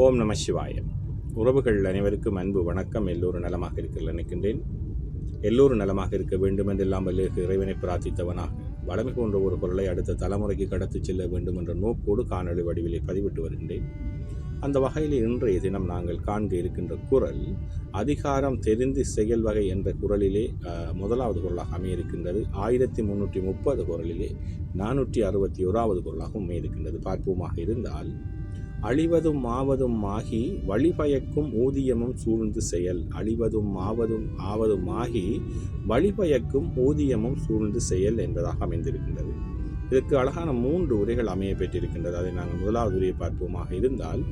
ஓம் நம சிவாய. உறவுகள் அனைவருக்கும் அன்பு வணக்கம். எல்லோரும் நலமாக இருக்க நினைக்கின்றேன். எல்லோரும் நலமாக இருக்க வேண்டும் என்றெல்லாம் இறைவனை பிரார்த்தித்தவனாக வளமை போன்ற ஒரு பொருளை அடுத்த தலைமுறைக்கு கடத்தி செல்ல வேண்டும் என்ற நோக்கோடு காணொளி வடிவிலே பதிவிட்டு வருகின்றேன். அந்த வகையில் இன்றைய தினம் நாங்கள் காண்க இருக்கின்ற குறள் அதிகாரம் தெரிந்து செயல் வகை என்ற குறளிலே முதலாவது குறளாக அமையிருக்கின்றது. 1330 குறளிலே 461வது குறளாக அமையிருக்கின்றது. பார்ப்போமாக இருந்தால், அழிவதும் ஆவதும் ஆகி வழிபயக்கும் ஊதியமும் சூழ்ந்து செயல். அழிவதும் ஆவதும் ஆகி வழிபயக்கும் ஊதியமும் சூழ்ந்து செயல் என்பதாக அமைந்திருக்கின்றது. இதற்கு அழகான 3 உரைகள் அமைய பெற்றிருக்கின்றது. அதை நாங்கள் முதலாவது உரையை பார்ப்போமாக இருந்தால்,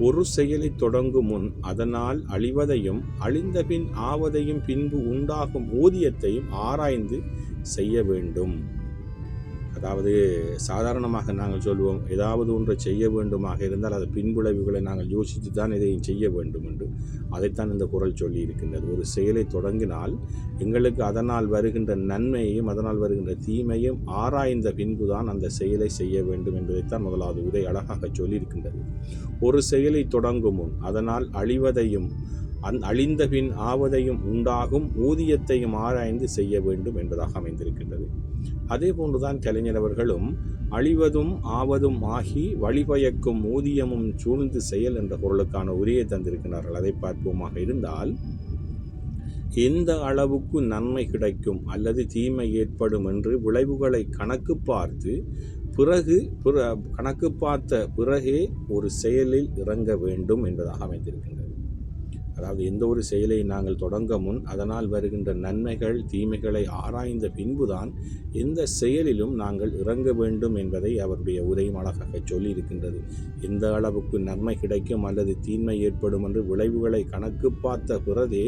ஒரு செயலை தொடங்கும் முன் அதனால் அழிவதையும் அழிந்தபின் ஆவதையும் பின்பு உண்டாகும் ஊதியத்தையும் ஆராய்ந்து செய்ய வேண்டும். அதாவது சாதாரணமாக நாங்கள் சொல்வோம், ஏதாவது ஒன்றை செய்ய வேண்டுமாக இருந்தால் அது பின்விளைவுகளை நாங்கள் யோசித்து தான் இதையும் செய்ய வேண்டும் என்று. அதைத்தான் இந்த குறள் சொல்லி இருக்கின்றது. ஒரு செயலை தொடங்கினால் எங்களுக்கு அதனால் வருகின்ற நன்மையையும் அதனால் வருகின்ற தீமையும் ஆராய்ந்த பின்புதான் அந்த செயலை செய்ய வேண்டும் என்பதைத்தான் முதலாவது உரை அழகாக சொல்லியிருக்கின்றது. ஒரு செயலை தொடங்கும் முன் அதனால் அழிவதையும் அழிந்த பின் ஆவதையும் உண்டாகும் ஊதியத்தையும் ஆராய்ந்து செய்ய வேண்டும் என்பதாக அமைந்திருக்கின்றது. அதே போன்றுதான் கலைஞர் அவர்களும் அழிவதும் ஆவதும் ஆகி வழிபயக்கும் ஊதியமும் சூழ்ந்து செயல் என்ற பொருளுக்கான உரையை தந்திருக்கிறார்கள். அதை பார்ப்போமாக இருந்தால், எந்த அளவுக்கு நன்மை கிடைக்கும் அல்லது தீமை ஏற்படும் என்று விளைவுகளை கணக்கு பார்த்த பிறகே ஒரு செயலில் இறங்க வேண்டும் என்பதாக அமைந்திருக்கின்றது. அதாவது எந்த ஒரு செயலை நாங்கள் தொடங்க முன் அதனால் வருகின்ற நன்மைகள் தீமைகளை ஆராய்ந்த பின்புதான் எந்த செயலிலும் நாங்கள் இறங்க வேண்டும் என்பதை அவருடைய உரையும் அழகாக சொல்லியிருக்கின்றது. எந்த அளவுக்கு நன்மை கிடைக்கும் அல்லது தீமை ஏற்படும் என்று விளைவுகளை கணக்கு பார்த்த பிறகே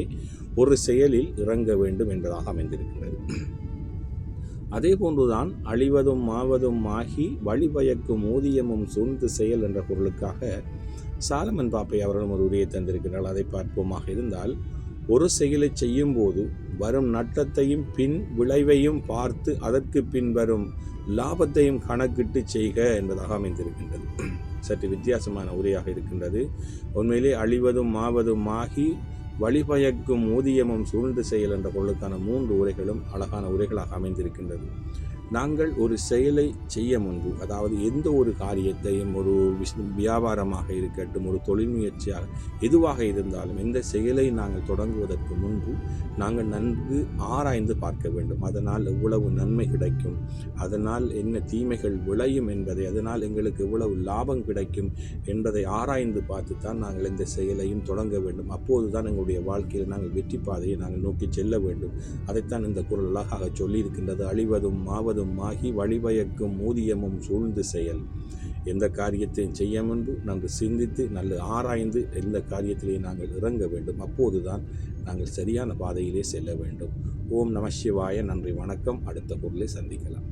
ஒரு செயலில் இறங்க வேண்டும் என்பதாக அமைந்திருக்கின்றது. அதே போன்றுதான் அழிவதும் ஆவதும் ஆகி வழிபயக்கும் ஊதியமும் சூழ்ந்து செயல் என்ற பொருளுக்காக சாலமன் பாப்பை அவர்களும் ஒரு உரையை தந்திருக்கிறார்கள். அதை பார்ப்போமாக இருந்தால், ஒரு செயலை செய்யும் போது வரும் நட்டத்தையும் பின் விளைவையும் பார்த்து அதற்கு பின் வரும் லாபத்தையும் கணக்கிட்டு செய்க என்பதாக அமைந்திருக்கின்றது. சற்று வித்தியாசமான உரையாக இருக்கின்றது. உண்மையிலே அழிவதும் ஆவதும் ஆகி வழிபயக்கும் ஊதியமும் சூழ்ந்து செயல் என்ற பொருளுக்கான 3 உரைகளும் அழகான உரைகளாக அமைந்திருக்கின்றது. நாங்கள் ஒரு செயலை செய்ய முன்பு, அதாவது எந்த ஒரு காரியத்தையும், ஒரு வியாபாரமாக இருக்கட்டும், ஒரு தொழில் முயற்சியாக எதுவாக இருந்தாலும், எந்த செயலை நாங்கள் தொடங்குவதற்கு முன்பு நாங்கள் நன்கு ஆராய்ந்து பார்க்க வேண்டும். அதனால் எவ்வளவு நன்மை கிடைக்கும், அதனால் என்ன தீமைகள் விளையும் என்பதை, அதனால் எங்களுக்கு எவ்வளவு லாபம் கிடைக்கும் என்பதை ஆராய்ந்து பார்த்து தான் நாங்கள் இந்த செயலையும் தொடங்க வேண்டும். அப்போது தான் எங்களுடைய வாழ்க்கையில் நாங்கள் வெற்றி பாதையை நாங்கள் நோக்கி செல்ல வேண்டும். அதைத்தான் இந்த குறள் அழகாக சொல்லியிருக்கின்றது. அழிவதும் ஆவதும் ஆகி வழிபயக்கும் ஊதியமும் சூழ்ந்து செயல். எந்த காரியத்தையும் செய்ய முன்பு நாங்கள் சிந்தித்து நல்ல ஆராய்ந்து எந்த காரியத்திலே நாங்கள் இறங்க வேண்டும். அப்போதுதான் நாங்கள் சரியான பாதையிலே செல்ல வேண்டும். ஓம் நம சிவாய. நன்றி, வணக்கம். அடுத்த பொருளை சந்திக்கலாம்.